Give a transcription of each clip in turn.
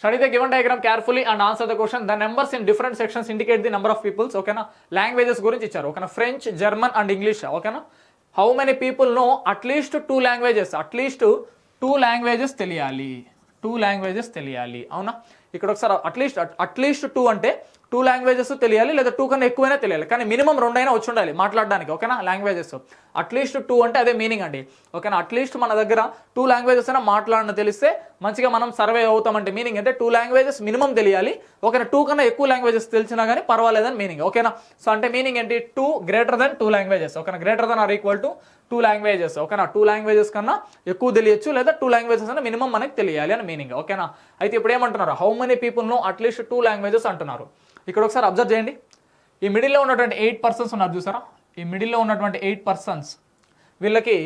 Study the given diagram carefully and answer the question. The numbers in different sections indicate the number of peoples. Okay na? Languages గురించి ఇచ్చారు. Okay na? French, German and English. Okay na? How many people know at least two languages? At least two languages తెలియాలి. Two languages తెలియాలి. అవునా? ఇక్కడ ఒకసారి at least two అంటే two languages తెలియాలి, లేదా టూ కన్నా ఎక్కువైనా తెలియాలి, కానీ మినిమం రెండైనా వచ్చి ఉండాలి మాట్లాడడానికి. ఓకేనా? లాంగ్వేజెస్ అట్లీస్ట్ టూ అంటే అదే మీనింగ్ అండి. ఓకేనా? అట్లీస్ట్ మన దగ్గర టూ లాంగ్వేజెస్ అయినా మాట్లాడని తెలిస్తే మంచిగా మనం సర్వే అవుతామంటే మీనింగ్ అంటే టూ లాంగ్వేజెస్ మినిమం తెలియాలి. ఓకేనా? టూ కన్నా ఎక్కువ లాంగ్వేజెస్ తెలిసినా కానీ పర్వాలేదని మీనింగ్. ఓకేనా? సో అంటే మీనింగ్ ఏంటి? Two greater than two languages. ఓకేనా? Greater than or equal to two languages. ఓకేనా? టూ లాంగ్వేజెస్ కన్నా ఎక్కువ తెలియచ్చు, లేదా టూ లాంగ్వేజెస్ అన్న మినిమం మనకి తెలియాలి అని మీనింగ్. ఓకేనా? అయితే ఇప్పుడు ఏమంటున్నారు? How many people know at least two languages అంటున్నారు. ఇక్కడ ఒకసారి అబ్జర్వ్ చేయండి. ఈ మిడిల్లో ఉన్నటువంటి 8 పర్సన్స్ ఉన్నారు చూసారా? ఈ మిడిల్లో ఉన్నటువంటి 8 పర్సన్స్ వీళ్ళకి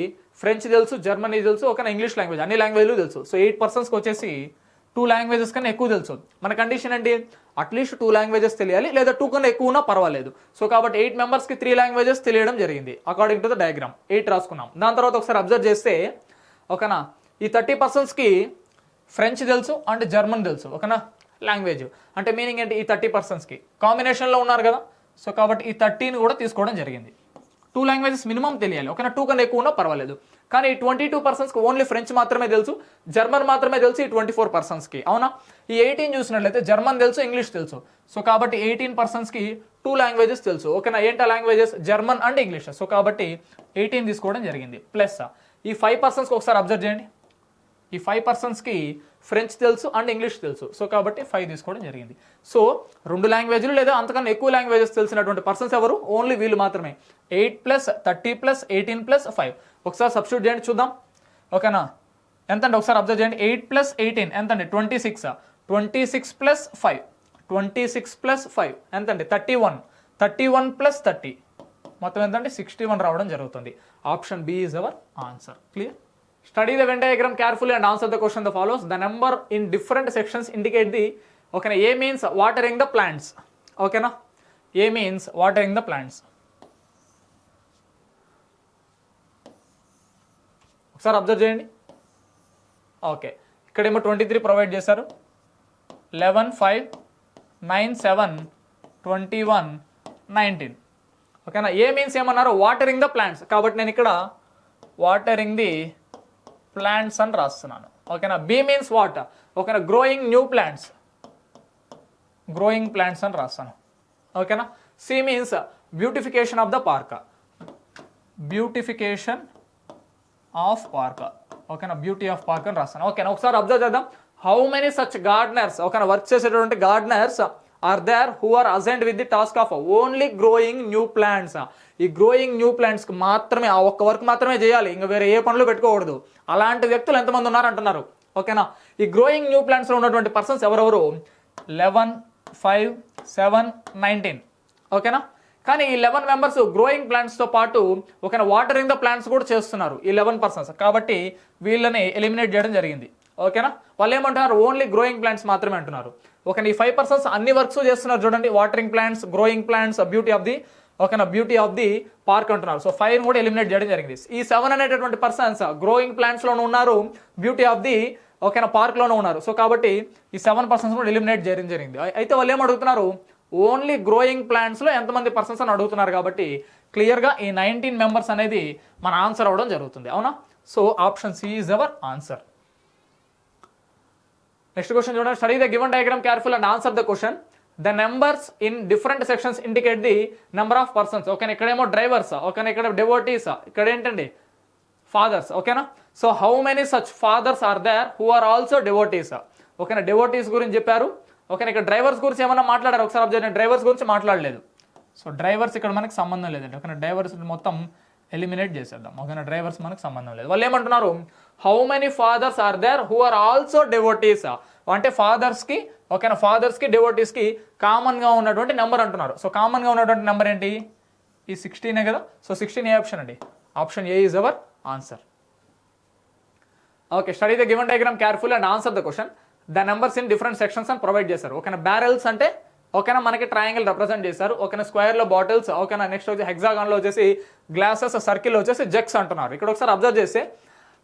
ఫ్రెంచ్ తెలుసు, జర్మనీ తెలుసు, ఒక ఇంగ్లీష్ లాంగ్వేజ్, అన్ని లాంగ్వేజ్లు తెలుసు. సో 8 పర్సన్స్కి వచ్చేసి టూ లాంగ్వేజెస్ కన్నా ఎక్కువ తెలుసు. మన కండిషన్ ఏంటి? అట్లీస్ట్ టూ లాంగ్వేజెస్ తెలియాలి, లేదా టూ కన్నా ఎక్కువ ఉన్నా పర్వాలేదు. సో కాబట్టి 8 మెంబర్స్కి 3 లాంగ్వేజెస్ తెలియడం జరిగింది అకార్డింగ్ టు ద డయాగ్రామ్. 8 రాసుకున్నాం. దాని తర్వాత ఒకసారి అబ్జర్వ్ చేస్తే ఓకేనా, ఈ 30 పర్సన్స్కి ఫ్రెంచ్ తెలుసు అండ్ జర్మన్ తెలుసు. ఓకేనా? లాంగ్వేజ్ అంటే మీనింగ్ ఏంటి? ఈ 30 పర్సన్స్కి కాంబినేషన్లో ఉన్నారు కదా, సో కాబట్టి ఈ 30ని కూడా తీసుకోవడం జరిగింది. టూ లాంగ్వేజెస్ మినిమం తెలియాలి. ఓకేనా? టూ కన్నా ఎక్కువ ఉన్నా పర్వాలేదు. కానీ ఈ 22 పర్సన్స్కి ఓన్లీ ఫ్రెంచ్ మాత్రమే తెలుసు, జర్మన్ మాత్రమే తెలుసు ఈ 24 పర్సన్స్కి. అవునా? ఈ 18 చూసినట్లయితే జర్మన్ తెలుసు, ఇంగ్లీష్ తెలుసు. సో కాబట్టి 18 పర్సన్స్కి టూ లాంగ్వేజెస్ తెలుసు. ఓకేనా? ఏంటా languages? German and English. So కాబట్టి 18 తీసుకోవడం జరిగింది. ప్లస్ ఈ 5 పర్సన్స్కి ఒకసారి అబ్జర్వ్ చేయండి. ఈ 5 పర్సన్స్కి ఫ్రెంచ్ తెలుసు అండ్ ఇంగ్లీష్ తెలుసు. సో కాబట్టి 5 తీసుకోవడం జరిగింది. సో 2 లాంగ్వేజ్లు లేదా అంతకన్నా ఎక్కువ లాంగ్వేజెస్ తెలిసినటువంటి పర్సన్స్ ఎవరు? ఓన్లీ వీళ్ళు మాత్రమే. 8 + 30 + 18 + 5. ఒకసారి సబ్స్టిట్యూట్ చేయండి చూద్దాం. ఓకేనా? ఎంతండి? ఒకసారి అబ్జర్వ్ చేయండి. 8 + 18 ఎంతండి? 26. 26 + 5. 26 + 5 ఎంతండి? 31. 31 + 30 మొత్తం ఎంతండి? 61 రావడం జరుగుతుంది. Option B is our answer. Clear? Study the Venn diagram carefully and answer the question that follows. The number in different sections indicate the, okay, A means watering the plants. Okay na? A means watering the plants. ఒకసారి observe చేయండి. Okay, ఇక్కడేమో 23 provide చేశారు. 11, 5, 9, 7, 21, 19. ఓకేనా? A means ఏమన్నారు? Watering the plants. కాబట్టి నేను ఇక్కడ watering the plants అని రాస్తున్నాను. ఓకేనా? B means what? ఓకేనా? Growing new plants. Growing plants అని రాస్తాను. ఓకేనా? C means beautification of the park. Beautification of park. ఓకేనా? బ్యూటీ ఆఫ్ పార్క్ అని రాస్తాను. ఓకేనా? ఒకసారి అబ్జర్వ్ చేద్దాం. హౌ మెనీ సచ్ గార్డనర్స్, ఓకేనా, వర్క్ చేసేటువంటి gardeners are there who are assigned with the task of only growing new plants. ఈ growing new ప్లాంట్స్కి మాత్రమే ఆ ఒక్క వర్క్ మాత్రమే చేయాలి, ఇంకా వేరే ఏ పనులు పెట్టుకోకూడదు. అలాంటి వ్యక్తులు ఎంతమంది ఉన్నారు అంటున్నారు. ఓకేనా? ఈ గ్రోయింగ్ న్యూ ప్లాంట్స్లో ఉన్నటువంటి పర్సన్స్ ఎవరెవరు? 11, 5, 7, 19. ఓకేనా? కానీ ఈ 11 మెంబర్స్ గ్రోయింగ్ ప్లాంట్స్తో పాటు ఓకేనా వాటరింగ్ ద ప్లాంట్స్ కూడా చేస్తున్నారు ఈ 11 పర్సన్స్. కాబట్టి వీళ్ళని ఎలిమినేట్ చేయడం జరిగింది. ఓకేనా? వాళ్ళు ఏమంటున్నారు? ఓన్లీ గ్రోయింగ్ ప్లాంట్స్ మాత్రమే అంటున్నారు. ఓకేనా? ఈ 5 పర్సన్స్ అన్ని వర్క్స్ చేస్తున్నారు చూడండి. Watering plants, growing plants, beauty of the, ఓకేనా, బ్యూటీ ఆఫ్ ది పార్క్ అంటున్నారు. సో 5 కూడా ఎలిమినేట్ చేయడం జరిగింది. ఈ 7 అనేటటువంటి పర్సన్స్ గ్రోయింగ్ ప్లాంట్స్లోనూ ఉన్నారు, బ్యూటీ ఆఫ్ ది ఓకేనా పార్క్లోనూ ఉన్నారు. సో కాబట్టి ఈ 7 పర్సన్స్ కూడా ఎలిమినేట్ చేయడం జరిగింది. అయితే వాళ్ళు ఏం అడుగుతున్నారు? ఓన్లీ గ్రోయింగ్ ప్లాంట్స్లో ఎంతమంది పర్సన్స్ అని అడుగుతున్నారు. కాబట్టి క్లియర్గా ఈ 19 మెంబర్స్ అనేది మన ఆన్సర్ అవ్వడం జరుగుతుంది. అవునా? So option C is our answer. Next question చూడండి. Study the given diagram careful and answer the question. The numbers in different sections indicate the number of persons. ఓకేనా? ఇక్కడేమో డ్రైవర్స్, ఓకేనా, ఇక్కడ డెవోటీస్, ఇక్కడ ఏంటండి? ఫాదర్స్. ఓకేనా? So how many such fathers are there who are also devotees. ఓకేనా? Devotees గురించి చెప్పారు. ఓకేనా? ఇక్కడ డ్రైవర్స్ గురించి ఏమన్నా మాట్లాడారు? ఒకసారి అబ్జర్వ్ చేయండి. డ్రైవర్స్ గురించి మాట్లాడలేదు. సో డ్రైవర్స్ ఇక్కడ మనకి సంబంధం లేదండి. ఓకేనా? డ్రైవర్స్ మొత్తం ఎలిమినేట్ చేసేద్దాం. ఓకేనా? డ్రైవర్స్ మనకు సంబంధం లేదు. వాళ్ళు ఏమంటున్నారు? How many fathers are there who are also devotees. అంటే ఫాదర్స్కి, ఓకేనా, ఫాదర్స్కి డెవోటీస్కి కామన్గా ఉన్నటువంటి నెంబర్ అంటున్నారు. సో కామన్గా ఉన్నటువంటి నెంబర్ ఏంటి? ఈ 16 కదా. సో 16 ఏ ఆప్షన్ అండి? Option A is our answer. Okay, study the given diagram careful and answer the question. The numbers in different sections అని ప్రొవైడ్ చేశారు. ఓకేనా? బ్యారెల్స్ అంటే ఓకేనా మనకి ట్రయాంగిల్ రిప్రజెంట్ చేశారు. ఓకేనా? స్క్వేర్లో బాటిల్స్, ఓకేనా, నెక్స్ట్ వచ్చి హెక్సాగాన్లో వచ్చేసి గ్లాసెస్, సర్కిల్లో వచ్చేసి జగ్స్ అంటున్నారు. ఇక్కడ ఒకసారి అబ్జర్వ్ చేస్తే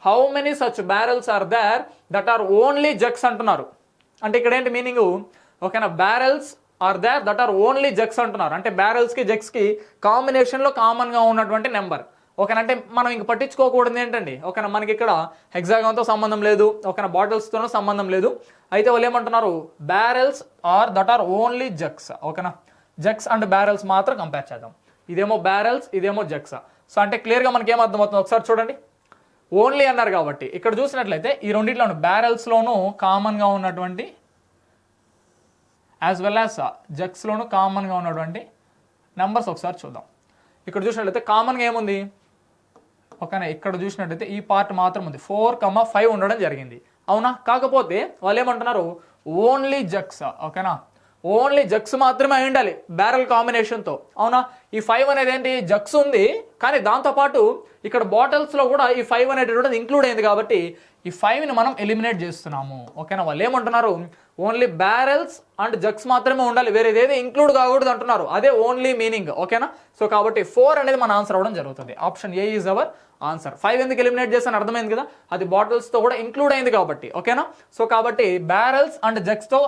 how many such barrels are there that are only jugs అంటున్నారు. అంటే ఇక్కడ ఏంటి మీనింగ్, ఓకేనా, barrels are there that are only jugs అంటున్నారు. అంటే బ్యారెల్స్కి జగ్స్కి కాంబినేషన్లో కామన్గా ఉన్నటువంటి నెంబర్. ఓకేనా, అంటే మనం ఇంక పట్టించుకోకూడదు ఏంటండి, ఓకేనా, మనకి ఇక్కడ హెక్సాగాన్తో సంబంధం లేదు, ఓకేనా, బాటిల్స్తోనూ సంబంధం లేదు. అయితే వాళ్ళు ఏమంటున్నారు, barrels are that are only jugs. ఓకేనా, జగ్స్ అండ్ బ్యారెల్స్ మాత్రం కంపేర్ చేద్దాం. ఇదేమో బ్యారెల్స్, ఇదేమో జగ్స్. సో అంటే క్లియర్గా మనకి ఏం అర్థమవుతుంది ఒకసారి చూడండి. ఓన్లీ అన్నారు కాబట్టి ఇక్కడ చూసినట్లయితే ఈ రెండింటిలోను బ్యారెల్స్లోనూ కామన్గా ఉన్నటువంటి యాజ్ వెల్ యాజ్ జగ్స్లోనూ కామన్గా ఉన్నటువంటి నెంబర్స్ ఒకసారి చూద్దాం. ఇక్కడ చూసినట్లయితే కామన్గా ఏముంది, ఓకేనా, ఇక్కడ చూసినట్లయితే ఈ పార్ట్ మాత్రం ఉంది, 4,5 ఉండడం జరిగింది, అవునా. కాకపోతే వాళ్ళు ఏమంటున్నారు, ఓన్లీ జగ్స్. ఓకేనా, ఓన్లీ జగ్స్ మాత్రమే అయి ఉండాలి బ్యారెల్ కాంబినేషన్తో, అవునా. ఈ 5 అనేది ఏంటి, జగ్స్ ఉంది, కానీ దాంతోపాటు ఇక్కడ బాటిల్స్లో కూడా ఈ 5 అనేటటువంటిది ఇంక్లూడ్ అయింది కాబట్టి ఈ 5ని మనం ఎలిమినేట్ చేస్తున్నాము. ఓకేనా, వాళ్ళు ఏమంటున్నారు, ఓన్లీ బ్యారెల్స్ అండ్ జగ్స్ మాత్రమే ఉండాలి, వేరేదేది ఇంక్లూడ్ కాకూడదు అంటున్నారు. అదే ఓన్లీ మీనింగ్. ఓకేనా, సో కాబట్టి 4 అనేది మన ఆన్సర్ అవ్వడం జరుగుతుంది. Option A is our answer. 5 ఎందుకు ఎలిమినేట్ చేస్తాను అర్థమైంది కదా, అది బాటిల్స్తో కూడా ఇంక్లూడ్ అయింది కాబట్టి. ఓకేనా, సో కాబట్టి బ్యారెల్స్ అండ్ జగ్స్తో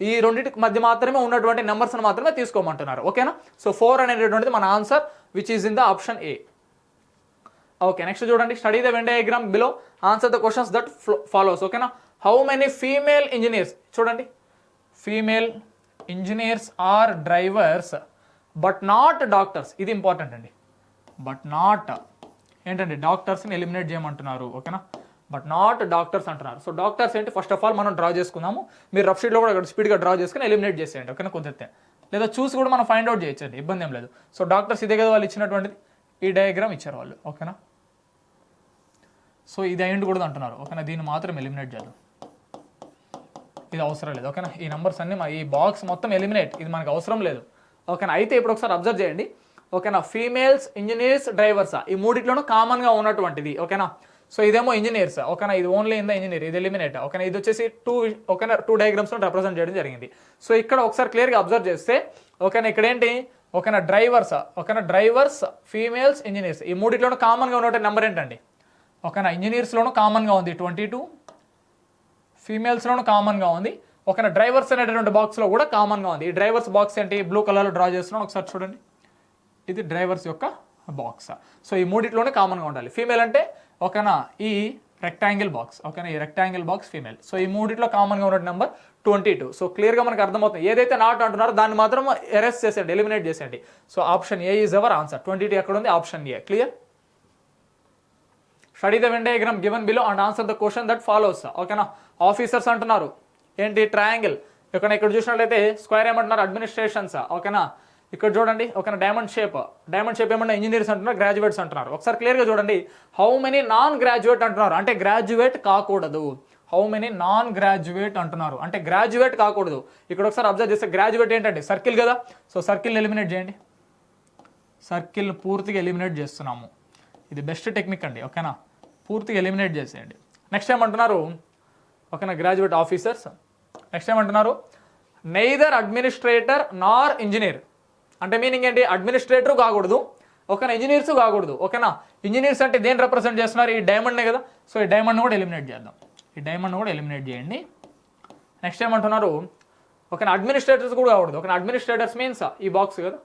ఈ రెండింటికి మధ్య మాత్రమే ఉన్నటువంటి నెంబర్స్ని మాత్రమే తీసుకోమంటున్నారు. ఓకేనా, సో 4 అనేటటువంటిది మన answer which is in the option A. Okay, next చూడండి, study the when diagram below, answer the questions that follows. ఓకేనా, హౌ మెనీ ఫీమేల్ ఇంజనీర్స్, చూడండి, female engineers are drivers but not doctors. ఇది important అండి, but not ఏంటండి, డాక్టర్స్ని eliminate చేయమంటున్నారు. ఓకేనా, but not doctors అంటున్నారు. సో డాక్టర్స్ ఏంటి, ఫస్ట్ ఆఫ్ ఆల్ మనం డ్రా చేసుకుందాము. మీరు రఫ్ షీట్లో కూడా స్పీడ్గా డ్రా చేసుకుని ఎలిమినేట్ చేసేయండి. ఓకేనా, కుదిరితే, లేదా చూసి కూడా మనం ఫైండ్ అవుట్ చేయొచ్చండి, ఇబ్బంది ఏం లేదు. సో డాక్టర్స్ ఇదే కదా వాళ్ళు ఇచ్చినటువంటిది, ఈ డయాగ్రామ్ ఇచ్చారు వాళ్ళు. ఓకేనా, సో ఇది అయ్యింది అంటున్నారు. ఓకేనా, దీన్ని మాత్రం ఎలిమినేట్ చేద్దాం, ఇది అవసరం లేదు. ఓకేనా, ఈ నెంబర్స్ అన్ని ఈ బాక్స్ మొత్తం ఎలిమినేట్, ఇది మనకు అవసరం లేదు. ఓకేనా, అయితే ఇప్పుడు ఒకసారి అబ్జర్వ్ చేయండి. ఓకేనా, ఫీమేల్స్ ఇంజనీర్స్ డ్రైవర్స్ ఈ మూడిట్లోనూ కామన్గా ఉన్నటువంటిది. ఓకేనా, సో ఇదేమో ఇంజనీర్స్. ఓకేనా, ఇది ఓన్లీ ఇన్ ద ఇంజనీర్, ఇది ఎలిమినేట్. ఓకేనా, ఇది వచ్చేసి 2 డయాగ్రామ్స్లో రిప్రజెంట్ చేయడం జరిగింది. సో ఇక్కడ ఒకసారి క్లియర్గా అబ్జర్వ్ చేస్తే, ఓకేనా, ఇక్కడ ఏంటి, ఓకేనా, డ్రైవర్స్. ఓకేనా, డ్రైవర్స్, ఫీమేల్స్, ఇంజనీర్స్ ఈ మూడిట్లోనూ కామన్గా ఉన్నటువంటి నెంబర్ ఏంటండి, ఓకేనా, ఇంజనీర్స్లోనూ కామన్గా ఉంది 22, ఫీమేల్స్లోనూ కామన్గా ఉంది. ఓకేనా, డ్రైవర్స్ అనేటటువంటి బాక్స్లో కూడా కామన్గా ఉంది. ఈ డ్రైవర్స్ బాక్స్ ఏంటి, బ్లూ కలర్లో డ్రా చేస్తున్నాను, ఒకసారి చూడండి, ఇది డ్రైవర్స్ యొక్క బాక్స్. సో ఈ మూడిట్లోనే కామన్గా ఉండాలి. ఫీమేల్ అంటే ఓకేనా, ఈ రెక్టాంగిల్ బాక్స్. ఓకేనా, ఈ రెక్టాంగిల్ బాక్స్ ఫీమేల్. సో ఈ మూడిట్లో కామన్గా ఉన్న నెంబర్ 22. సో క్లియర్గా మనకు అర్థమవుతుంది, ఏదైతే నాట్ అంటున్నారో దాన్ని మాత్రం ఎరెస్ట్ చేసేయండి, ఎలిమినేట్ చేసేయండి. So option A is our answer. 22 ఎక్కడ ఉంది, option A. Clear. Study the when diagram given below and answer the question that follows. ఓకేనా, ఆఫీసర్స్ అంటున్నారు, ఏంటి, ట్రయాంగిల్. ఓకేనా, ఇక్కడ చూసినట్లయితే స్క్వేర్ ఏమంటున్నారు, అడ్మినిస్ట్రేషన్స్. ఓకేనా, ఇక్కడ చూడండి, ఓకేనా, డైమండ్ షేప్ ఏమన్నా ఇంజనీర్స్ అంటున్నారు, గ్రాడ్యుయేట్స్ అంటున్నారు. ఒకసారి క్లియర్గా చూడండి, హౌ మెనీ నాన్ గ్రాడ్యుయేట్ అంటున్నారు, అంటే గ్రాడ్యుయేట్ కాకూడదు. హౌ మెనీ నాన్ గ్రాడ్యుయేట్ అంటున్నారు, అంటే గ్రాడ్యుయేట్ కాకూడదు. ఇక్కడ ఒకసారి అబ్జర్వ్ చేస్తే గ్రాడ్యుయేట్ ఏంటంటే సర్కిల్ కదా, సో సర్కిల్ ఎలిమినేట్ చేయండి, సర్కిల్ పూర్తిగా ఎలిమినేట్ చేస్తున్నాము. ఇది బెస్ట్ టెక్నిక్ అండి. ఓకేనా, పూర్తిగా ఎలిమినేట్ చేసేయండి. నెక్స్ట్ ఏమంటున్నారు, ఓకేనా, గ్రాడ్యుయేట్ ఆఫీసర్స్. నెక్స్ట్ ఏమంటున్నారు, నెయిదర్ అడ్మినిస్ట్రేటర్ నార్ ఇంజనీర్. అంటే మీనింగ్ ఏంటి, అడ్మినిస్ట్రేటర్ కాకూడదు, ఓకేనా, ఇంజనీర్స్ కాకూడదు. ఓకేనా, ఇంజనీర్స్ అంటే దేని రిప్రజెంట్ చేస్తున్నారు, ఈ డైమండ్నే కదా. సో ఈ డైమండ్ కూడా ఎలిమినేట్ చేద్దాం, ఈ డైమండ్ కూడా ఎలిమినేట్ చేయండి. నెక్స్ట్ ఏమంటున్నారు, ఓకేనా, అడ్మినిస్ట్రేటర్స్ కూడా కాకూడదు. ఓకేనా, అడ్మినిస్ట్రేటర్స్ మీన్స్ ఈ బాక్స్ కదా,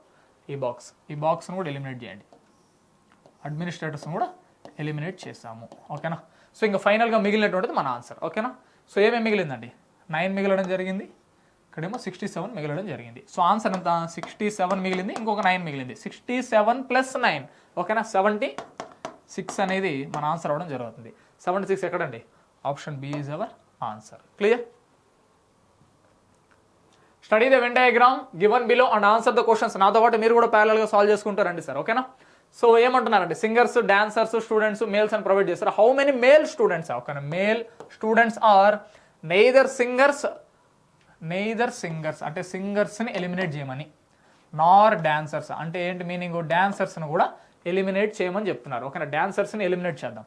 ఈ బాక్స్ను కూడా ఎలిమినేట్ చేయండి. అడ్మినిస్ట్రేటర్స్ని కూడా ఎలిమినేట్ చేసాము. ఓకేనా, సో ఇంకా ఫైనల్గా మిగిలినటువంటిది మన ఆన్సర్. ఓకేనా, సో ఏమేమి మిగిలిందండి, 9 మిగలడం జరిగింది, ఇక్కడేమో 67 మిగలడం జరిగింది. సో ఆన్సర్ ఎంత, 67 మిగిలింది, ఇంకొక 9 మిగిలింది, 67 + 9. ఓకేనా, 76 అనేది మన ఆన్సర్ అవ్వడం జరుగుతుంది. 76 ఎక్కడండి, option B is our answer. Clear. Study the when diagram given below and answer the questions. నాతో పాటు మీరు కూడా ప్యారలల్గా సాల్వ్ చేసుకుంటారండి సార్. ఓకేనా, సో ఏమంటున్నారంటే సింగర్స్, డాన్సర్స్, స్టూడెంట్స్, మేల్స్ అని ప్రొవైడ్ చేస్తారు. హౌ మెనీ మేల్ స్టూడెంట్స్, ఓకేనా, male students are neither singers అంటే సింగర్స్ని ఎలిమినేట్ చేయమని, నార్ డాన్సర్స్ అంటే ఏంటి మీనింగ్, డాన్సర్స్ని కూడా ఎలిమినేట్ చేయమని చెప్తున్నారు. ఓకేనా, డాన్సర్స్ని ఎలిమినేట్ చేద్దాం.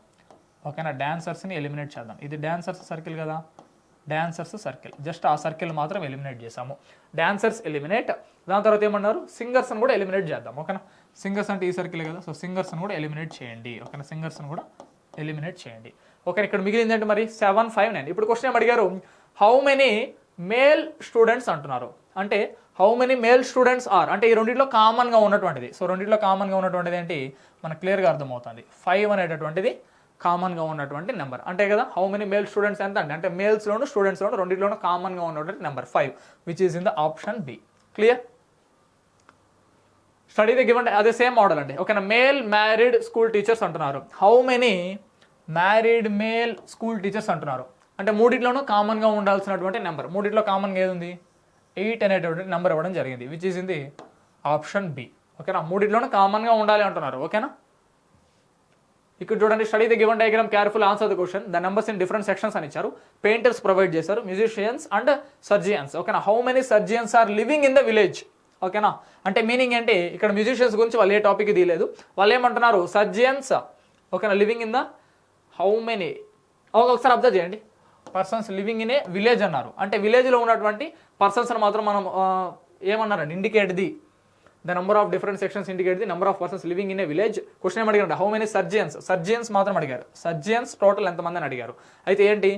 ఓకేనా, డాన్సర్స్ని ఎలిమినేట్ చేద్దాం. ఇది డాన్సర్స్ సర్కిల్ కదా, డాన్సర్స్ సర్కిల్, జస్ట్ ఆ సర్కిల్ మాత్రం ఎలిమినేట్ చేసాము. Dancers eliminate. దాని తర్వాత ఏమన్నారు, సింగర్స్ని కూడా ఎలిమినేట్ చేద్దాం. ఓకేనా, సింగర్స్ అంటే ఈ సర్కిల్ కదా, సో సింగర్స్ని కూడా ఎలిమినేట్ చేయండి. ఓకేనా, సింగర్స్ని కూడా ఎలిమినేట్ చేయండి. ఓకే, ఇక్కడ మిగిలింది అంటే మరి 7, 5, 9. ఇప్పుడు క్వశ్చన్ ఏం అడిగారు, హౌ మెనీ మేల్ స్టూడెంట్స్ అంటున్నారు. అంటే how many male students are అంటే ఈ రెండింటిలో కామన్గా ఉన్నటువంటిది. సో రెండింటిలో కామన్గా ఉన్నటువంటిది ఏంటి మనకు క్లియర్గా అర్థమవుతుంది. 5 అనేటటువంటిది కామన్గా ఉన్నటువంటి నెంబర్ అంటే కదా. హౌ మెనీ మేల్ స్టూడెంట్స్ ఎంత అండి అంటే మేల్స్లోను స్టూడెంట్స్లోను రెండింటిలోనూ కామన్గా ఉన్నటువంటి number 5 which is in the option B. Clear. Study the given అదే సేమ్ మోడల్ అండి. ఓకేనా. మేల్ మ్యారీడ్ స్కూల్ టీచర్స్ అంటున్నారు. How many married male school teachers అంటున్నారు. అంటే మూడింటిలోనూ కామన్గా ఉండాల్సినటువంటి నెంబర్. మూడింటిలో కామన్గా ఏది ఉంది 8 అనేటువంటి నెంబర్ ఇవ్వడం జరిగింది which is in the option B. ఓకేనా. మూడింటిలోనూ కామన్గా ఉండాలి అంటున్నారు. ఓకేనా. ఇక్కడ చూడండి study the given diagram careful answer the question the numbers in different sections అని ఇచ్చారు. పెయింటర్స్ ప్రొవైడ్ చేశారు, మ్యూజిషియన్స్ అండ్ సర్జియన్స్. ఓకేనా. How many surgeons are living in the village. ఓకేనా. అంటే మీనింగ్ ఏంటి ఇక్కడ మ్యూజిషియన్స్ గురించి వాళ్ళు ఏ టాపిక్ తీయలేదు. వాళ్ళు ఏమంటున్నారు సర్జియన్స్. ఓకేనా. Living in the how many ఒకసారి అబ్జర్వ్ చేయండి persons living in a village అన్నారు. అంటే విలేజ్లో ఉన్నటువంటి పర్సన్స్ మాత్రం మనం ఏమన్నారండి indicate the number of different sections indicate the number of persons living in a village. Question ఏం అడిగారు హౌ మెనీ సర్జియన్స్. సర్జియన్స్ మాత్రం అడిగారు. సర్జియన్స్ టోటల్ ఎంతమంది అని అడిగారు. అయితే ఏంటి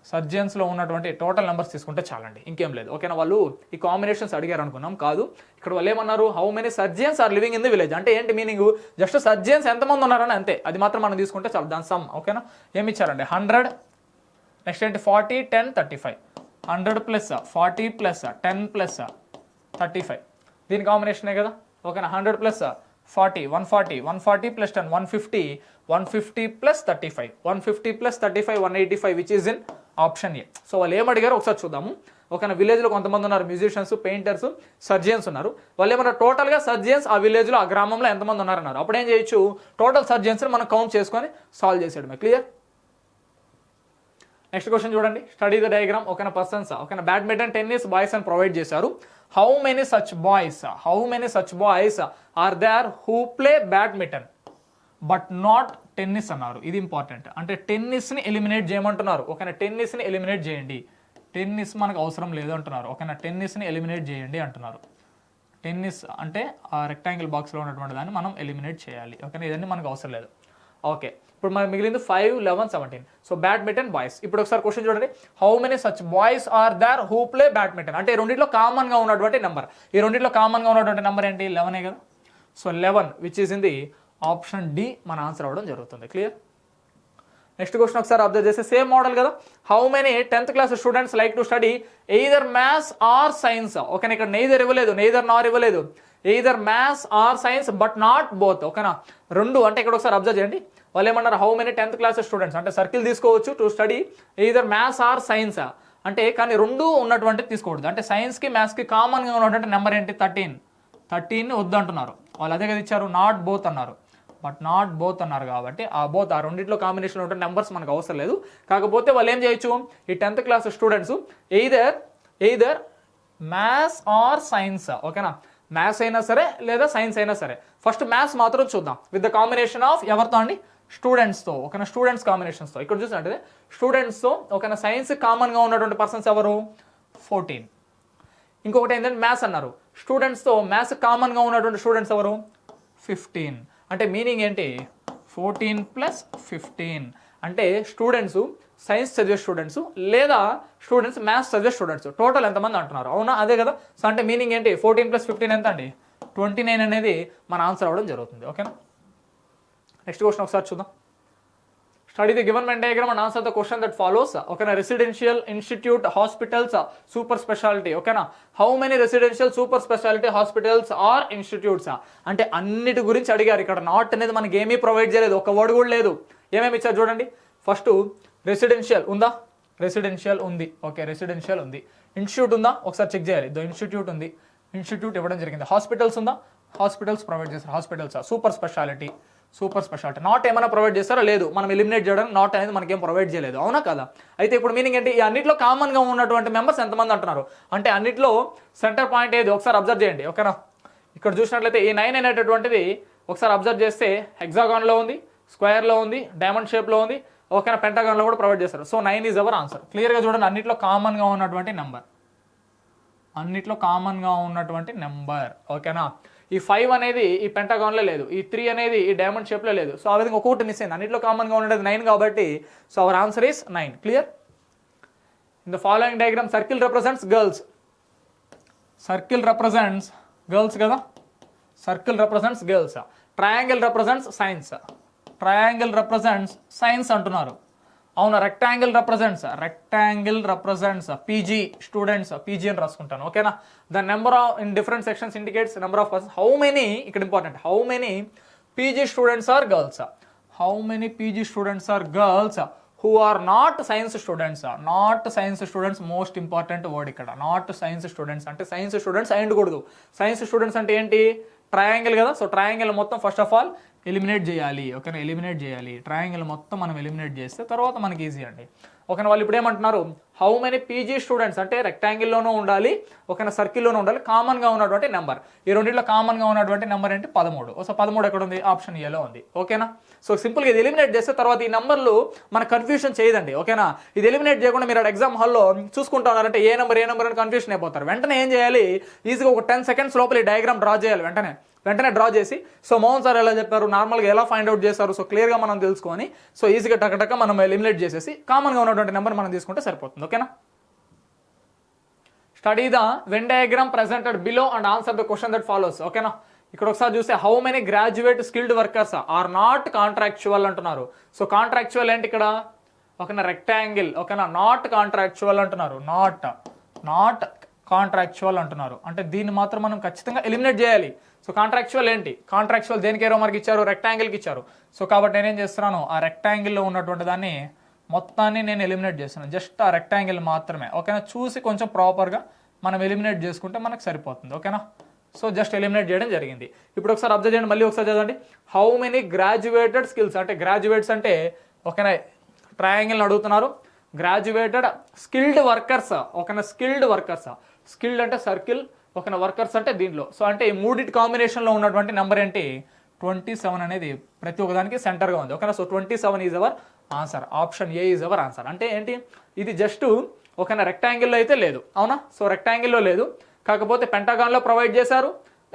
సర్జియన్స్లో ఉన్నటువంటి టోటల్ నెంబర్స్ తీసుకుంటే చాలండి, ఇంకేం లేదు. ఓకేనా. వాళ్ళు ఈ కాంబినేషన్స్ అడిగారు అనుకున్నాం, కాదు. ఇక్కడ వాళ్ళు ఏమన్నారు how many surgeons are living in the village. అంటే ఏంటి మీనింగ్ జస్ట్ సర్జియన్స్ ఎంతమంది ఉన్నారని అంతే. అది మాత్రం మనం తీసుకుంటే చాలు దాని సమ్. ఓకేనా. ఏమి ఇచ్చారండి 100 నెక్స్ట్ ఏంటి 40 10 35 100 ప్లస్ 40 ప్లస్ 10 ప్లస్ 35 దీని కాంబినేషనే కదా. ఓకేనా. 100 plus 40 140 140 plus 10 150 150 plus 35 150 plus 35 185 which is in option A. So వాళ్ళు ఏమడిగారు ఒకసారి చూద్దాము. ఓకేనా. విలేజ్లో కొంతమంది ఉన్నారు మ్యూజిషియన్స్, పెయింటర్స్, సర్జియన్స్ ఉన్నారు. వాళ్ళు ఏమన్నారు టోటల్గా సర్జియన్స్ ఆ విలేజ్లో ఆ గ్రామంలో ఎంతమంది ఉన్నారన్నారు. అప్పుడు ఏం చేయొచ్చు టోటల్ సర్జియన్స్ని మనం కౌంట్ చేసుకొని సాల్వ్ చేసేయడమే. క్లియర్. నెక్స్ట్ క్వశ్చన్ చూడండి స్టడీ ద డయాగ్రామ్. ఓకేనా. పర్సన్స్ ఓకేనా బ్యాడ్మింటన్ టెన్నిస్ బాయ్స్ అని ప్రొవైడ్ చేశారు. How many such boys are there who play badminton but not tennis అన్నారు. ఇది ఇంపార్టెంట్. అంటే టెన్నిస్ని ఎలిమినేట్ చేయమంటున్నారు. ఓకేనా. టెన్నిస్ని ఎలిమినేట్ చేయండి, టెన్నిస్ మనకు అవసరం లేదు అంటున్నారు. ఓకేనా. టెన్నిస్ని ఎలిమినేట్ చేయండి అంటున్నారు. టెన్నిస్ అంటే ఆ రెక్టాంగిల్ బాక్స్లో ఉన్నటువంటి దాన్ని మనం ఎలిమినేట్ చేయాలి. ఓకేనా. ఇదన్నీ మనకు అవసరం లేదు. ఓకే. ఇప్పుడు మనకు మిగిలింది 5 11 17. So badminton boys. ఇప్పుడు ఒకసారి క్వశ్చన్ చూడండి how many such boys are there who play badminton. అంటే రెండింటిలో కామన్గా ఉన్నటువంటి నెంబర్. ఈ రెండింటిలో కామన్గా ఉన్నటువంటి నెంబర్ ఏంటి 11 కదా. So 11 which is in the option D మన ఆన్సర్ అవ్వడం జరుగుతుంది. క్లియర్. నెక్స్ట్ క్వశ్చన్ ఒకసారి అబ్జర్వ్ చేస్తే సేమ్ మోడల్ కదా. How many 10th class students like to study either maths or science. ఓకేనా. ఇక్కడ నెయిదర్ ఇవ్వలేదు, నెయిదర్ నార్ ఇవ్వలేదు. Either maths or science but not both. ఓకేనా. రెండు అంటే ఇక్కడ ఒకసారి అబ్జర్వ్ చేయండి వాళ్ళు ఏమన్నారు how many 10th class students అంటే సర్కిల్ తీసుకోవచ్చు to study either maths or science అంటే కానీ రెండు ఉన్నటువంటి తీసుకోకూడదు. అంటే సైన్స్కి మ్యాథ్స్కి కామన్గా ఉన్నటువంటి నెంబర్ ఏంటి 13 వద్దు అంటున్నారు వాళ్ళు. అదే కదా ఇచ్చారు నాట్ బోత్ అన్నారు. బట్ నాట్ బోత్ అన్నారు కాబట్టి ఆ రెండింటిలో కాంబినేషన్ ఉంటే నెంబర్స్ మనకు అవసరం లేదు. కాకపోతే వాళ్ళు ఏం చేయొచ్చు ఈ 10th class students either maths or science. ఓకేనా. మ్యాథ్స్ అయినా సరే లేదా సైన్స్ అయినా సరే. ఫస్ట్ మ్యాథ్స్ మాత్రం చూద్దాం విత్ ద కాంబినేషన్ ఆఫ్ ఎవరితో అండి స్టూడెంట్స్తో. ఓకేనా. స్టూడెంట్స్ కాంబినేషన్స్తో ఇక్కడ చూసినట్టు స్టూడెంట్స్తో. ఓకేనా. సైన్స్ కామన్గా ఉన్నటువంటి పర్సన్స్ ఎవరు 14. ఇంకొకటి ఏంటంటే మ్యాథ్స్ అన్నారు స్టూడెంట్స్తో మ్యాథ్స్ కామన్గా ఉన్నటువంటి స్టూడెంట్స్ ఎవరు 15. అంటే మీనింగ్ ఏంటి 14 ప్లస్ 15 అంటే స్టూడెంట్స్ సైన్స్ చదివే స్టూడెంట్స్ లేదా స్టూడెంట్స్ మ్యాథ్స్ చదివే స్టూడెంట్స్ టోటల్ ఎంతమంది అంటున్నారు. అవునా అదే కదా. సో అంటే మీనింగ్ ఏంటి 14 ప్లస్ 15 ఎంత అండి 29 అనేది మన ఆన్సర్ అవ్వడం జరుగుతుంది. ఓకేనా. నెక్స్ట్ క్వశ్చన్ ఒకసారి చూద్దాం. Study the given when diagram and answer the question that follows. ఓకేనా. Residential institute hospitals super speciality. ఓకేనా. How many residential super speciality hospitals are institutes. అంటే అన్నిటి గురించి అడిగారు. ఇక్కడ నాట్ అనేది మనకి ఏమీ ప్రొవైడ్ చేయలేదు, ఒక వర్డ్ కూడా లేదు. ఏమేమి ఇచ్చారు చూడండి. ఫస్ట్ రెసిడెన్షియల్ ఉందా, రెసిడెన్షియల్ ఉంది. ఓకే రెసిడెన్షియల్ ఉంది. ఇన్స్టిట్యూట్ ఉందా ఒకసారి చెక్ చేయాలి. దో ఇన్స్టిట్యూట్ ఉంది, ఇన్స్టిట్యూట్ ఇవ్వడం జరిగింది. హాస్పిటల్స్ ఉందా, హాస్పిటల్స్ ప్రొవైడ్ చేస్తారు. హాస్పిటల్స్ సూపర్ స్పెషాలిటీ నాట్ ఏమైనా ప్రొవైడ్ చేస్తారా లేదు. మనం ఎలిమినేట్ చేయడానికి నాట్ అనేది మనకేం ప్రొవైడ్ చేయలేదు. అవునా కదా. అయితే ఇప్పుడు మీనింగ్ ఏంటి ఈ అన్నిట్లో కామన్గా ఉన్నటువంటి మెంబర్స్ ఎంతమంది అంటున్నారు అంటే అన్నిట్లో సెంటర్ పాయింట్ ఏది ఒకసారి అబ్జర్వ్ చేయండి. ఓకేనా. ఇక్కడ చూసినట్లయితే ఈ 9 అనేటటువంటిది ఒకసారి అబ్జర్వ్ చేస్తే హెక్సాగాన్లో ఉంది, స్క్వేర్లో ఉంది, డైమండ్ షేప్లో ఉంది. ఓకేనా. పెంటాగాన్లో కూడా ప్రొవైడ్ చేస్తారు. So 9 is our answer. క్లియర్గా చూడండి అన్నిట్లో కామన్గా ఉన్నటువంటి నెంబర్. ఓకేనా. ఈ 5 అనేది ఈ పెంటాగాన్లో లేదు, ఈ 3 అనేది ఈ డైమండ్ షేప్లో లేదు. సో ఆ విధంగా ఒక్కొక్కటి మిస్ అయింది. అన్నిట్లో కామన్గా ఉండేది 9 కాబట్టి so our answer is 9. Clear. In the following diagram circle represents girls. Circle represents girls కదా, circle represents girls. Triangle represents science, triangle represents science అంటున్నారు. అవునా, rectangle represents PG students, PG అని రాసుకుంటాను. ఓకేనా. The number of in different sections indicates number of persons. How many, ఇక్కడ important, how many PG students are girls, how many PG students are girls who are not science students. Not science students, most important word ఇక్కడ. Not science students అంటే science students అయ్యకూడదు. Science students అంటే ఏంటి, triangle కదా. So triangle మొత్తం first of all eliminate చేయాలి. ఓకేనా, eliminate చేయాలి. Triangle మొత్తం మనం ఎలిమినేట్ చేస్తే తర్వాత మనకి ఈజీ అండి. ఓకేనా. వాళ్ళు ఇప్పుడు ఏమంటున్నారు, హౌ మెనీ పీజీ స్టూడెంట్స్ అంటే రెక్టాంగిల్లోనూ ఉండాలి, ఓకేనా, సర్కిల్లోనూ ఉండాలి. కామన్గా ఉన్నటువంటి నెంబర్, ఈ రెండింటిలో కామన్గా ఉన్నటువంటి నెంబర్ ఏంటి, 13. సో 13 ఎక్కడ ఉంది, ఆప్షన్ ఏలో ఉంది. ఓకేనా. సో సింపుల్గా ఇది ఎలిమినేట్ చేస్తే తర్వాత ఈ నెంబర్లు మన కన్ఫ్యూషన్ చేయదండి. ఓకేనా. ఇది ఎలిమినేట్ చేయకుండా మీరు ఎగ్జామ్ హాల్లో చూసుకుంటా ఉన్నారంటే ఏ నెంబర్ అని కన్ఫ్యూషన్ అయిపోతారు. వెంటనే ఏం చేయాలి, ఈజీగా ఒక 10 seconds లోపల ఈ డయాగ్రామ్ డ్రా చేయాలి. వెంటనే డ్రా చేసి, సో మోహన్ సార్ ఎలా చెప్పారు, నార్మల్గా ఎలా ఫైండ్ అవుట్ చేస్తారు, సో క్లియర్గా మనం తెలుసుకొని, సో ఈజీగా టక మనం ఎలిమినేట్ చేసేసి కామన్గా ఉన్నటువంటి నెంబర్ మనం తీసుకుంటే సరిపోతుంది. ఓకేనా. Study the when diagram presented below and answer the question that follows. ఓకేనా. ఇక్కడ ఒకసారి చూస్తే how many graduate skilled workers are not contractual అంటున్నారు. సో కాంట్రాక్చువల్ ఏంటి ఇక్కడ, ఓకేనా, రెక్టాంగిల్. ఓకేనా, నాట్ కాంట్రాక్చువల్ అంటున్నారు, నాట్ కాంట్రాక్చువల్ అంటున్నారు. అంటే దీన్ని మాత్రం మనం ఖచ్చితంగా ఎలిమినేట్ చేయాలి. సో కాంట్రాక్చువల్ ఏంటి, కాంట్రాక్చువల్ దేనికి ఏరో మార్క్ ఇచ్చారు, రెక్టాంగిల్కి ఇచ్చారు. సో కాబట్టి నేనేం చేస్తున్నాను, ఆ రెక్టాంగిల్లో ఉన్నటువంటి దాన్ని మొత్తాన్ని నేను ఎలిమినేట్ చేస్తున్నాను. జస్ట్ ఆ రెక్టాంగిల్ మాత్రమే. ఓకేనా. చూసి కొంచెం ప్రాపర్గా మనం ఎలిమినేట్ చేసుకుంటే మనకు సరిపోతుంది. ఓకేనా. సో జస్ట్ ఎలిమినేట్ చేయడం జరిగింది. ఇప్పుడు ఒకసారి అబ్జర్వ్ చేయండి, మళ్ళీ ఒకసారి చదవండి. హౌ మెనీ గ్రాడ్యుయేటెడ్ స్కిల్స్ అంటే గ్రాడ్యుయేట్స్ అంటే, ఓకేనా, ట్రయాంగిల్ని అడుగుతున్నారు. గ్రాడ్యుయేటెడ్ స్కిల్డ్ వర్కర్స్, ఓకేనా, స్కిల్డ్ వర్కర్స్. స్కిల్డ్ అంటే సర్కిల్, ఓకేనా, వర్కర్స్ అంటే దీంట్లో. సో అంటే ఈ మూడింటి కాంబినేషన్లో ఉన్నటువంటి నెంబర్ ఏంటి, 27 అనేది ప్రతి ఒక్కదానికి సెంటర్గా ఉంది. ఓకేనా. So 27 is our answer. Option A is our answer. అంటే ఏంటి, ఇది జస్ట్ ఓకేనా రెక్టాంగిల్లో అయితే లేదు. అవునా. సో రెక్టాంగిల్లో లేదు, కాకపోతే పెంటాగాన్లో ప్రొవైడ్ చేశారు,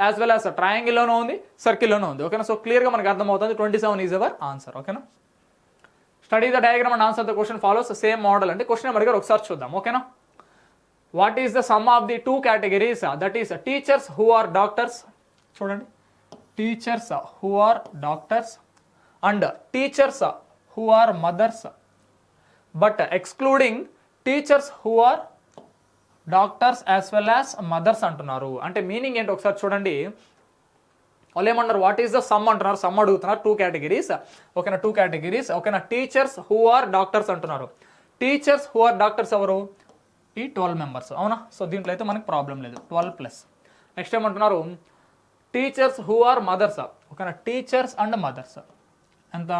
యాజ్ వెల్ యాజ్ ట్రయాంగిల్లోనూ ఉంది, సర్కిల్లోనూ ఉంది. ఓకేనా. సో క్లియర్గా మనకు అర్థమవుతుంది 27 ఈజ్ అవర్ ఆన్సర్. ఓకేనా. Study the diagram and answer the question follows same model. అంటే క్వశ్చన్ నెంబర్ గారు ఒకసారి చూద్దాం. ఓకేనా. What is the sum of the 2 categories, that is teachers who are doctors. చూడండి, teachers who are doctors and teachers who are mothers, but excluding teachers who are doctors as well as mothers అంటున్నారు. అంటే meaning ఏంటి ఒకసారి చూడండి. వాళ్ళు ఏమన్నారు, what is the sum అంటున్నారు, sum అడుగుతున్నారు. 2 categories, ఓకేనా, 2 categories. ఓకేనా. టీచర్స్ హూ ఆర్ డాక్టర్స్ అంటున్నారు. టీచర్స్ హూ ఆర్ డాక్టర్స్ ఎవరు, ఈ 12 members. అవునా. సో దీంట్లో అయితే మనకి ప్రాబ్లం లేదు, 12+. నెక్స్ట్ ఏమంటున్నారు, టీచర్స్ హూ ఆర్ మదర్స్. ఓకేనా, టీచర్స్ అండ్ మదర్స్ ఎంత,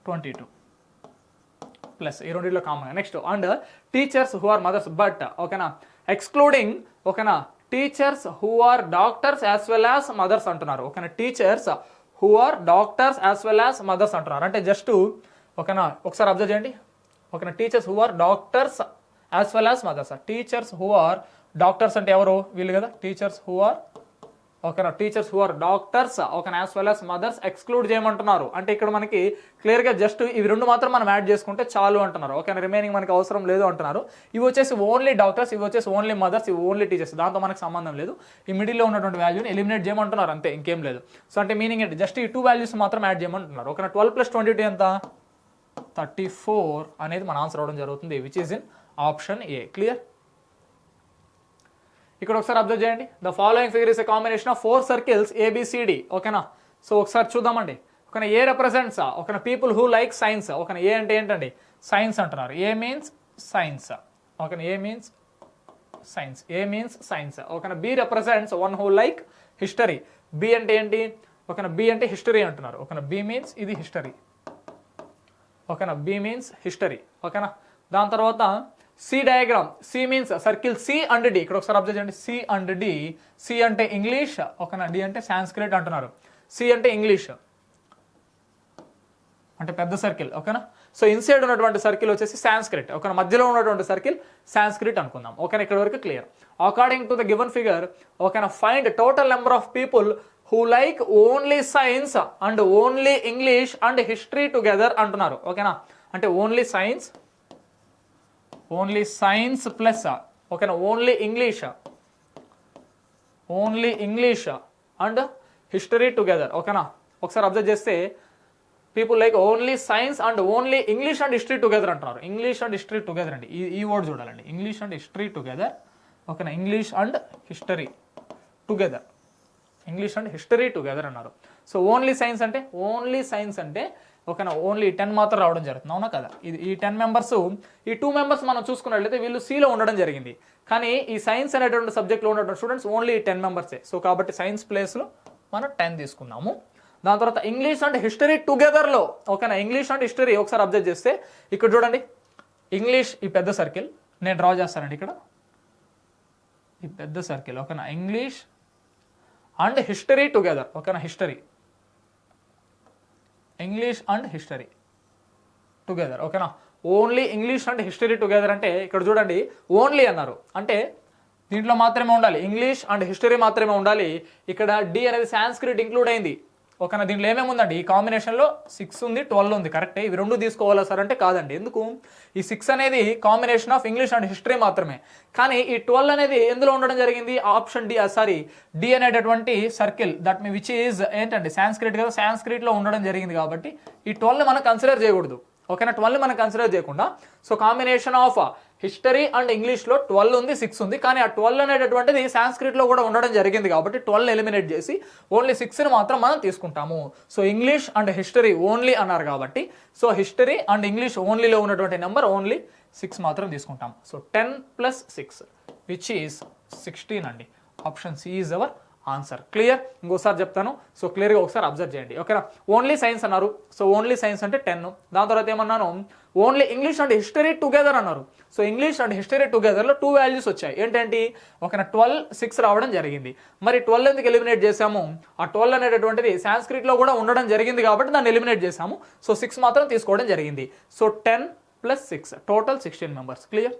22+. ఈ రెండింటిలో కామన్. Next and teachers who are mothers, but ఓకేనా ఎక్స్క్లూడింగ్, ఓకేనా, teachers who are doctors as well as mothers అంటున్నారు. ఓకేనా. Teachers who are doctors as well as mothers అంటున్నారు. అంటే జస్ట్ ఓకేనా ఒకసారి అబ్జర్వ్ చేయండి. ఓకేనా. Teachers who are doctors as well as mothers. Teachers who are doctors అంటే ఎవరు, వీళ్ళు కదా. టీచర్స్ హూ ఆర్, ఓకేనా, టీచర్స్ హూ ఆర్ డాక్టర్స్, ఓకేనా, as well as mothers exclude చేయమంటున్నారు. అంటే ఇక్కడ మనకి క్లియర్గా జస్ట్ ఇవి రెండు మాత్రం మనం యాడ్ చేసుకుంటే చాలు అంటున్నారు. ఓకేనా. రిమైనింగ్ మనకి అవసరం లేదు అంటున్నారు. ఇవి వచ్చేసి ఓన్లీ డాక్టర్స్, ఇవి వచ్చేసి ఓన్లీ మదర్స్, ఇవి ఓన్లీ టీచర్స్, దాంతో మనకు సంబంధం లేదు. ఈ మిడిల్లో ఉన్నటువంటి వాల్యూని ఎలిమినేట్ చేయమంటున్నారు, అంతే, ఇంకేం లేదు. సో అంటే మీనింగ్ ఏంటి, జస్ట్ ఈ 2 values మాత్రం యాడ్ చేయమంటున్నారు. ఓకేనా. 12 + 22 ఎంత, 34 అనేది మన ఆన్సర్ అవడం జరుగుతుంది, which is in option A. Clear. ఇక్కడ ఒకసారి అబ్జర్వ్ చేయండి. The following figure is a combination of 4 circles ABCD. ఓకేనా. సో ఒకసారి చూద్దామండి. ఓకేనా. ఏ రిప్రజెంట్స్, ఓకేనా, పీపుల్ హూ లైక్ సైన్స్. ఓకేనా. ఏ అంటే ఏంటండి, సైన్స్ అంటున్నారు. A means science. ఓకేనా. A means science, A means science. ఓకేనా. B represents one who like history. B అంటే ఏంటి, ఓకేనా, బి అంటే హిస్టరీ అంటున్నారు. ఓకేనా. బి మీన్స్ ఇది హిస్టరీ. ఓకేనా. B means history. ఓకేనా. దాని తర్వాత C diagram. C means circle C and D. ఇక్కడ ఒకసారి అబ్జర్వ్ చేయండి. C and D. సి అంటే ఇంగ్లీష్, ఓకేనా, డి అంటే సాంస్క్రిట్ అంటున్నారు. సి అంటే ఇంగ్లీష్ అంటే పెద్ద సర్కిల్. ఓకేనా. సో ఇన్సైడ్ ఉన్నటువంటి సర్కిల్ వచ్చేసి సాంస్క్రిట్. ఓకేనా. మధ్యలో ఉన్నటువంటి సర్కిల్ సాంస్క్రిట్ అనుకుందాం. ఓకేనా. ఇక్కడ వరకు clear. According to the given figure, ఓకేనా, find total number of people who like only science and only English and history together అంటున్నారు. ఓకేనా. అంటే only science, only science plus ఓకేనా only English and history together ఓకేనా. ఒకసారి observe చేస్తే people like only science and only English and history together అంటున్నారు. English and history together అండి, ఈ వర్డ్ చూడాలండి. ఇంగ్లీష్ అండ్ హిస్టరీ టుగెదర్ ఓకేనా. English and history together, English and history together అన్నారు. So only science అంటే ఓకేనా only 10 మాత్రం రావడం జరుగుతుంది, అవునా కదా. ఈ 10 మెంబర్స్, ఈ 2 మెంబర్స్ మనం చూసుకున్నట్లయితే వీళ్ళు సిలో ఉండడం జరిగింది. కానీ ఈ సైన్స్ అనేటువంటి సబ్జెక్ట్లో ఉన్నటువంటి స్టూడెంట్స్ ఓన్లీ 10 మెంబర్సే. సో కాబట్టి సైన్స్ ప్లేస్లో మనం 10 తీసుకున్నాము. దాని తర్వాత ఇంగ్లీష్ అండ్ హిస్టరీ టుగెదర్లో ఓకేనా ఇంగ్లీష్ అండ్ హిస్టరీ ఒకసారి అబ్జర్వ్ చేస్తే ఇక్కడ చూడండి, ఇంగ్లీష్ ఈ పెద్ద సర్కిల్ నేను డ్రా చేస్తానండి ఇక్కడ, ఈ పెద్ద సర్కిల్ ఓకేనా. ఇంగ్లీష్ అండ్ హిస్టరీ టుగెదర్ ఓకేనా. ఇంగ్లీష్ అండ్ హిస్టరీ టుగెదర్ ఓకేనా. Only English and history together అంటే ఇక్కడ చూడండి ఓన్లీ అన్నారు, అంటే దీంట్లో మాత్రమే ఉండాలి, ఇంగ్లీష్ అండ్ హిస్టరీ మాత్రమే ఉండాలి. ఇక్కడ డి అనేది సాంస్క్రిట్ ఇంక్లూడ్ అయింది ఓకేనా. దీంట్లో ఏమేమి ఉందండి, ఈ కాంబినేషన్లో 6 ఉంది, 12 ఉంది, కరెక్టే. ఇవి 2 తీసుకోవాలా సార్ అంటే కాదండి. ఎందుకు, ఈ 6 అనేది combination of English and history మాత్రమే. కానీ ఈ 12 అనేది ఎందులో ఉండడం జరిగింది, ఆప్షన్ డి అనేటటువంటి circle that me which is ఏంటండి సాంస్క్రిట్ కదా, సాంస్క్రిట్లో ఉండడం జరిగింది. కాబట్టి ఈ 12ని మనం కన్సిడర్ చేయకూడదు ఓకేనా. 12ని మనం కన్సిడర్ చేయకుండా so combination of history and ఇంగ్లీష్లో 12 ఉంది, 6 ఉంది. కానీ ఆ 12 అనేటటువంటిది సాంస్క్రిట్లో కూడా ఉండడం జరిగింది కాబట్టి 12 ఎలిమినేట్ చేసి ఓన్లీ 6ని మాత్రం మనం తీసుకుంటాము. So English and history only అన్నారు కాబట్టి సో హిస్టరీ అండ్ ఇంగ్లీష్ ఓన్లీలో ఉన్నటువంటి నెంబర్ ఓన్లీ 6 మాత్రం తీసుకుంటాం. సో 10 + 6 విచ్ ఈజ్ 16 అండి. Option C is our answer. Clear? ఇంకోసారి చెప్తాను, సో క్లియర్గా ఒకసారి అబ్జర్వ్ చేయండి ఓకేనా. ఓన్లీ సైన్స్ అన్నారు, సో ఓన్లీ సైన్స్ అంటే 10. దాని తర్వాత ఏమన్నాను, only English and history together అన్నారు. సో ఇంగ్లీష్ అండ్ హిస్టరీ టుగెదర్లో 2 వాల్యూస్ వచ్చాయి. ఏంటంటి, ఓకేనా 12, 6 రావడం జరిగింది. మరి 12 ఎందుకు ఎలిమినేట్ చేసాము, ఆ 12 అనేటటువంటిది సాంస్క్రిట్లో కూడా ఉండడం జరిగింది కాబట్టి దాన్ని ఎలిమినేట్ చేసాము. సో 6 మాత్రం తీసుకోవడం జరిగింది. So 10 + 6 total 16 members. Clear?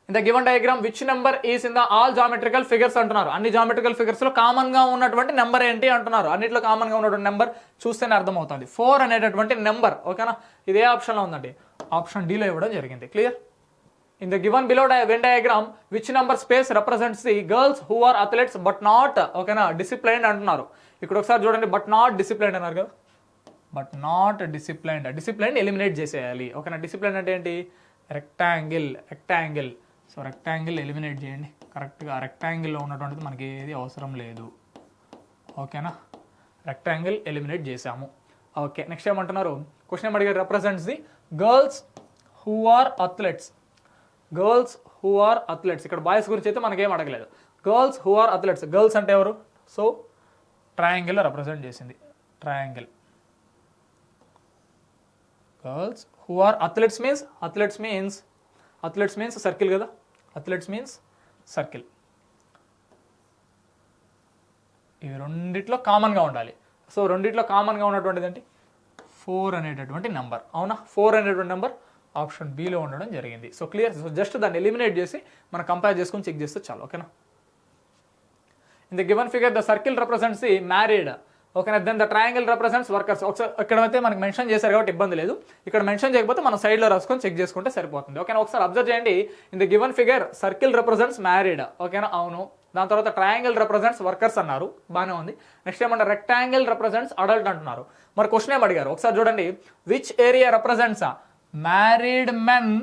In the given diagram which number is in the all geometrical figures అంటున్నారు. అన్ని జామెట్రికల్ ఫిగర్స్ లో కామన్ గా ఉన్నటువంటి నెంబర్ ఏంటి అంటున్నారు. అన్నిట్లో కామన్ గా ఉన్నటువంటి నెంబర్ చూస్తేనే అర్థమవుతుంది. 4 అనేటటువంటి నెంబర్ ఓకేనా. ఇదే ఆప్షన్ లో ఉందండి, ఆప్షన్ డి లో ఇవ్వడం జరిగింది. Clear? In the given below Venn diagram which number space represents the girls who are athletes but not ఓకేనా డిసిప్లైన్డ్ అంటున్నారు. ఇక్కడ ఒకసారి చూడండి, బట్ నాట్ డిసిప్లైన్డ్ అన్నారు కదా, but not disciplined, discipline eliminate చేసేయాలి ఓకేనా. డిసిప్లైన్ అంటే ఏంటి, రెక్టాంగిల్. సో రెక్టాంగిల్ ఎలిమినేట్ చేయండి కరెక్ట్గా. రెక్టాంగిల్లో ఉన్నటువంటిది మనకి ఏది అవసరం లేదు ఓకేనా. రెక్టాంగిల్ ఎలిమినేట్ చేసాము. ఓకే, నెక్స్ట్ ఏమంటున్నారు, క్వశ్చన్ ఏం అడిగారు, represents the girls who are athletes. ఇక్కడ బాయ్స్ గురించి అయితే మనకేం అడగలేదు. Girls who are athletes, girls అంటే ఎవరు, సో ట్రయాంగిల్ రిప్రజెంట్ చేసింది, triangle. Girls who are athletes means circle కదా, అథ్లెట్స్ మీన్స్ సర్కిల్. ఇవి రెండిట్లో కామన్గా ఉండాలి. సో రెండిట్లో కామన్గా ఉన్నటువంటిది ఏంటి, 4 అనేటటువంటి నెంబర్, అవునా. 4 అనేటువంటి నెంబర్ ఆప్షన్ బిలో ఉండడం జరిగింది. So clear? సో జస్ట్ దాన్ని ఎలిమినేట్ చేసి మనం కంపేర్ చేసుకొని చెక్ చేస్తే చాలు ఓకేనా. In the given figure the circle represents the married ఓకేనా, then the triangle represents workers. ఒకసారి ఇక్కడైతే మనకి మెన్షన్ చేశారు కాబట్టి ఇబ్బంది లేదు, ఇక్కడ మెన్షన్ చేయకపోతే మనం సైడ్లో రాసుకొని చెక్ చేసుకుంటే సరిపోతుంది ఓకేనా. ఒకసారి అబ్జర్వ్ చేయండి, in the given figure circle represents married ఓకేనా, అవును. దాని తర్వాత ట్రయాంగిల్ రిప్రజెంట్స్ వర్కర్స్ అన్నారు, బాగానే ఉంది. నెక్స్ట్ ఏమంటారు, రెక్టాంగిల్ రిప్రజెంట్స్ అడల్ట్ అంటున్నారు. మరి క్వశ్చన్ ఏం అడిగారు ఒకసారి చూడండి, which area represents married men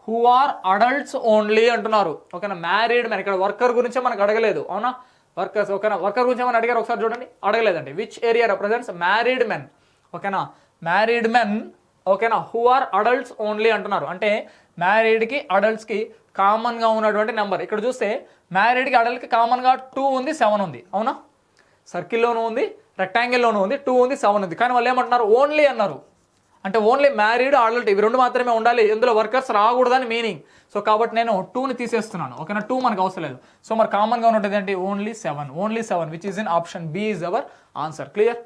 who are adults only అంటున్నారు ఓకేనా. మ్యారీడ్ మెన్, ఇక్కడ వర్కర్ గురించే మనకు అడగలేదు అవునా, వర్కర్స్ ఓకేనా. వర్కర్ గురించి ఏమైనా అడిగారు ఒకసారి చూడండి, అడగలేదండి. Which area represents married men ఓకేనా, మ్యారీడ్ మెన్ ఓకేనా హూ ఆర్ అడల్ట్స్ ఓన్లీ అంటున్నారు. అంటే మ్యారీడ్కి అడల్ట్స్కి కామన్గా ఉన్నటువంటి నెంబర్. ఇక్కడ చూస్తే మ్యారీడ్కి అడల్ట్కి కామన్గా 2 ఉంది, 7 ఉంది, అవునా. సర్కిల్లోనూ ఉంది, రెక్టాంగిల్లోనూ ఉంది, 2 ఉంది, 7 ఉంది. కానీ వాళ్ళు ఏమంటున్నారు, ఓన్లీ అన్నారు. అంటే ఓన్లీ మ్యారీడ్ అడల్ట్ ఇవి 2 మాత్రమే ఉండాలి, ఇందులో వర్కర్స్ రాకూడదని మీనింగ్. సో కాబట్టి నేను 2ని తీసేస్తున్నాను ఓకేనా. 2 మనకు అవసరం లేదు. సో మరి కామన్గా ఉన్నది ఏంటి, only 7 which is in option B is our answer. Clear?